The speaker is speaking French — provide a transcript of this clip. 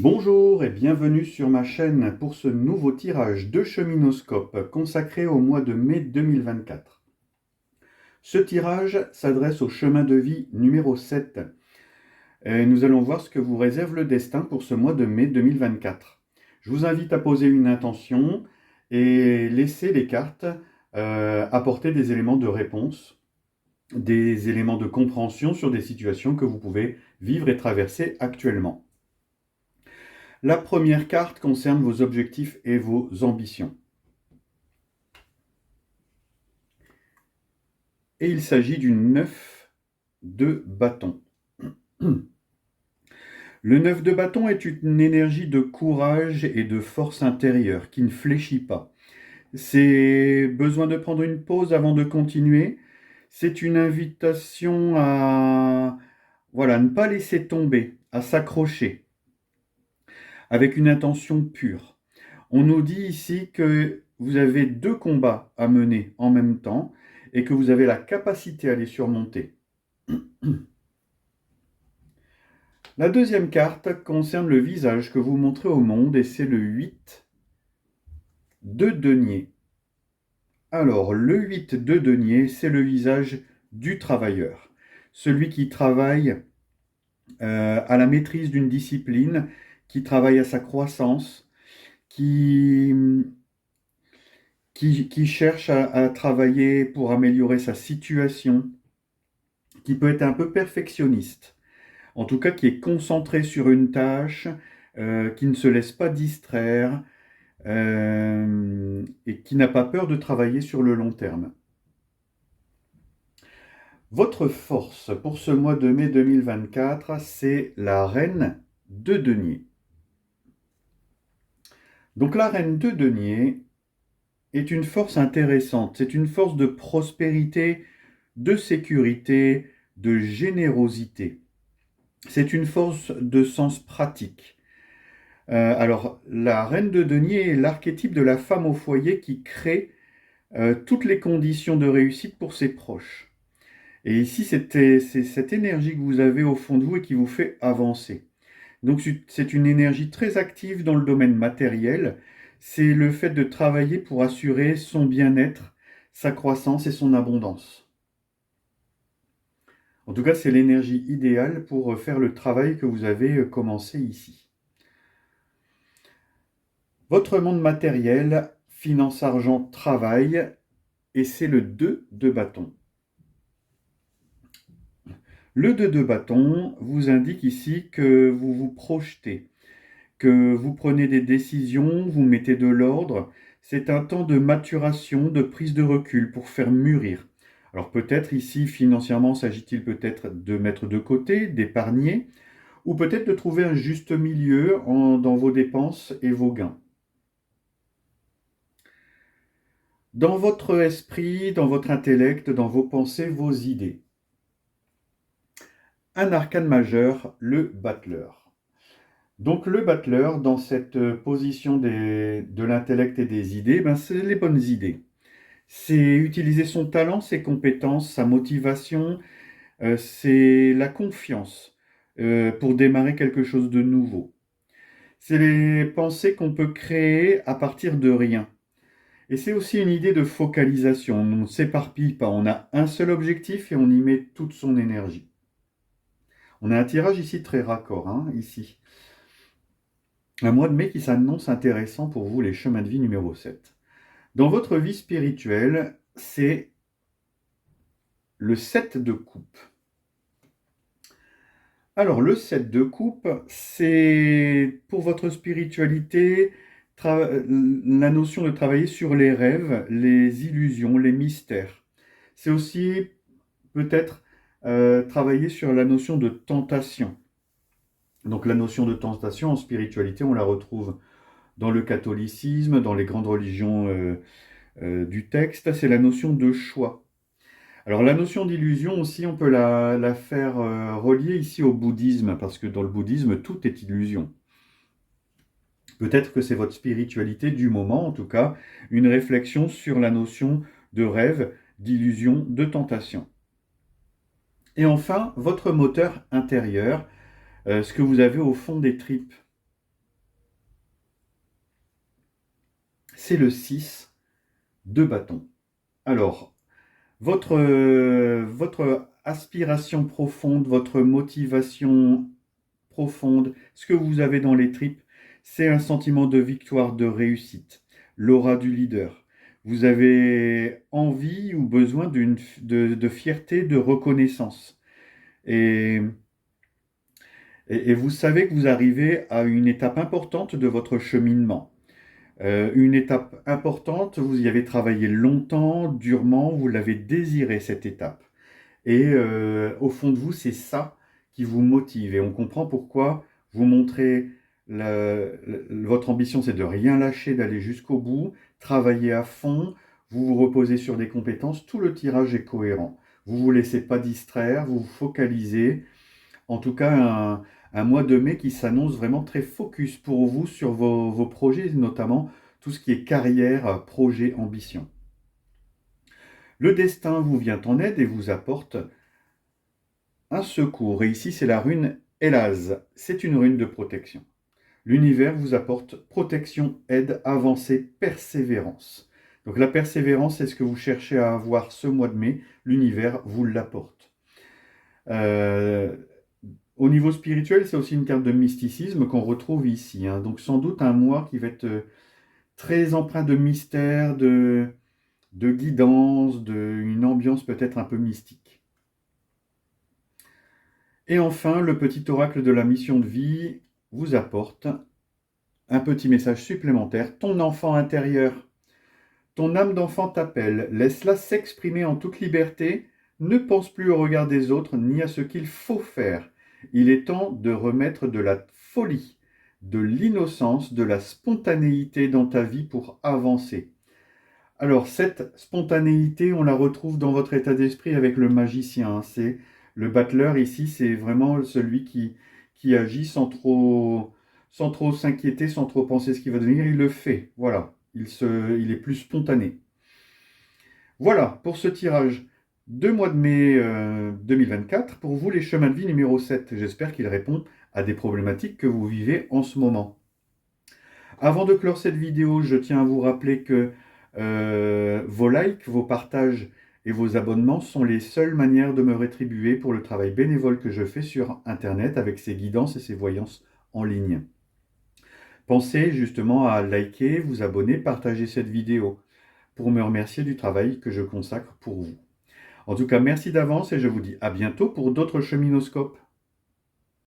Bonjour et bienvenue sur ma chaîne pour ce nouveau tirage de Cheminoscope consacré au mois de mai 2024. Ce tirage s'adresse au chemin de vie numéro 7. Et nous allons voir ce que vous réserve le destin pour ce mois de mai 2024. Je vous invite à poser une intention et laisser les cartes apporter des éléments de réponse, des éléments de compréhension sur des situations que vous pouvez vivre et traverser actuellement. La première carte concerne vos objectifs et vos ambitions. Et il s'agit du 9 de bâton. Le 9 de bâton est une énergie de courage et de force intérieure qui ne fléchit pas. C'est besoin de prendre une pause avant de continuer. C'est une invitation à ne pas laisser tomber, à s'accrocher, avec une intention pure. On nous dit ici que vous avez deux combats à mener en même temps et que vous avez la capacité à les surmonter. La deuxième carte concerne le visage que vous montrez au monde et c'est le 8 de denier. Alors, le 8 de denier, c'est le visage du travailleur. Celui qui travaille à la maîtrise d'une discipline, qui travaille à sa croissance, qui cherche à travailler pour améliorer sa situation, qui peut être un peu perfectionniste. En tout cas, qui est concentré sur une tâche, qui ne se laisse pas distraire et qui n'a pas peur de travailler sur le long terme. Votre force pour ce mois de mai 2024, c'est la reine de denier. Donc la reine de denier est une force intéressante, c'est une force de prospérité, de sécurité, de générosité. C'est une force de sens pratique. Alors, la reine de denier est l'archétype de la femme au foyer qui crée toutes les conditions de réussite pour ses proches. Et ici, c'est cette énergie que vous avez au fond de vous et qui vous fait avancer. Donc, c'est une énergie très active dans le domaine matériel. C'est le fait de travailler pour assurer son bien-être, sa croissance et son abondance. En tout cas, c'est l'énergie idéale pour faire le travail que vous avez commencé ici. Votre monde matériel, finance, argent, travail, et c'est le 2 de bâton. Le 2 de bâton vous indique ici que vous vous projetez, que vous prenez des décisions, vous mettez de l'ordre. C'est un temps de maturation, de prise de recul pour faire mûrir. Alors peut-être ici, financièrement, s'agit-il peut-être de mettre de côté, d'épargner, ou peut-être de trouver un juste milieu dans vos dépenses et vos gains. Dans votre esprit, dans votre intellect, dans vos pensées, vos idées. Un arcane majeur, le battleur. Donc le battleur, dans cette position de l'intellect et des idées, c'est les bonnes idées. C'est utiliser son talent, ses compétences, sa motivation, c'est la confiance pour démarrer quelque chose de nouveau. C'est les pensées qu'on peut créer à partir de rien. Et c'est aussi une idée de focalisation. On ne s'éparpille pas, on a un seul objectif et on y met toute son énergie. On a un tirage ici très raccord, ici. Un mois de mai qui s'annonce intéressant pour vous, les chemins de vie numéro 7. Dans votre vie spirituelle, c'est le 7 de coupe. Alors, le 7 de coupe, c'est pour votre spiritualité, la notion de travailler sur les rêves, les illusions, les mystères. C'est aussi peut-être travailler sur la notion de tentation. Donc la notion de tentation en spiritualité, on la retrouve dans le catholicisme, dans les grandes religions du texte, c'est la notion de choix. Alors la notion d'illusion aussi, on peut la faire relier ici au bouddhisme, parce que dans le bouddhisme, tout est illusion. Peut-être que c'est votre spiritualité du moment, en tout cas, une réflexion sur la notion de rêve, d'illusion, de tentation. Et enfin, votre moteur intérieur, ce que vous avez au fond des tripes. c'est le 6 de bâton. Alors, votre aspiration profonde, votre motivation profonde, ce que vous avez dans les tripes, c'est un sentiment de victoire, de réussite, l'aura du leader. Vous avez envie ou besoin de fierté, de reconnaissance. Et, et vous savez que vous arrivez à une étape importante de votre cheminement. Une étape importante, vous y avez travaillé longtemps, durement, vous l'avez désiré cette étape. Et au fond de vous, c'est ça qui vous motive. Et on comprend pourquoi vous montrez votre ambition, c'est de rien lâcher, d'aller jusqu'au bout, travailler à fond, vous vous reposez sur des compétences, tout le tirage est cohérent. Vous ne vous laissez pas distraire, vous vous focalisez. En tout cas, un mois de mai qui s'annonce vraiment très focus pour vous sur vos projets, notamment tout ce qui est carrière, projet, ambition. Le destin vous vient en aide et vous apporte un secours. Et ici, c'est la rune Elaz. C'est une rune de protection. L'univers vous apporte protection, aide, avancée, persévérance. Donc la persévérance, c'est ce que vous cherchez à avoir ce mois de mai. L'univers vous l'apporte. Euh, Au niveau spirituel, c'est aussi une carte de mysticisme qu'on retrouve ici, hein. Donc sans doute un mois qui va être très empreint de mystère, de guidance, une ambiance peut-être un peu mystique. Et enfin, le petit oracle de la mission de vie vous apporte un petit message supplémentaire. Ton enfant intérieur, ton âme d'enfant t'appelle. Laisse-la s'exprimer en toute liberté. Ne pense plus au regard des autres ni à ce qu'il faut faire. Il est temps de remettre de la folie, de l'innocence, de la spontanéité dans ta vie pour avancer. Alors, cette spontanéité, on la retrouve dans votre état d'esprit avec le magicien, hein. C'est le battleur ici, c'est vraiment celui qui agit sans trop s'inquiéter, sans trop penser ce qui va devenir. Il le fait. Voilà. Il est plus spontané. Voilà pour ce tirage de mois de mai 2024. Pour vous, les chemins de vie numéro 7. J'espère qu'il répond à des problématiques que vous vivez en ce moment. Avant de clore cette vidéo, je tiens à vous rappeler que vos likes, vos partages et vos abonnements sont les seules manières de me rétribuer pour le travail bénévole que je fais sur Internet avec ces guidances et ces voyances en ligne. Pensez justement à liker, vous abonner, partager cette vidéo pour me remercier du travail que je consacre pour vous. En tout cas, merci d'avance et je vous dis à bientôt pour d'autres cheminoscopes.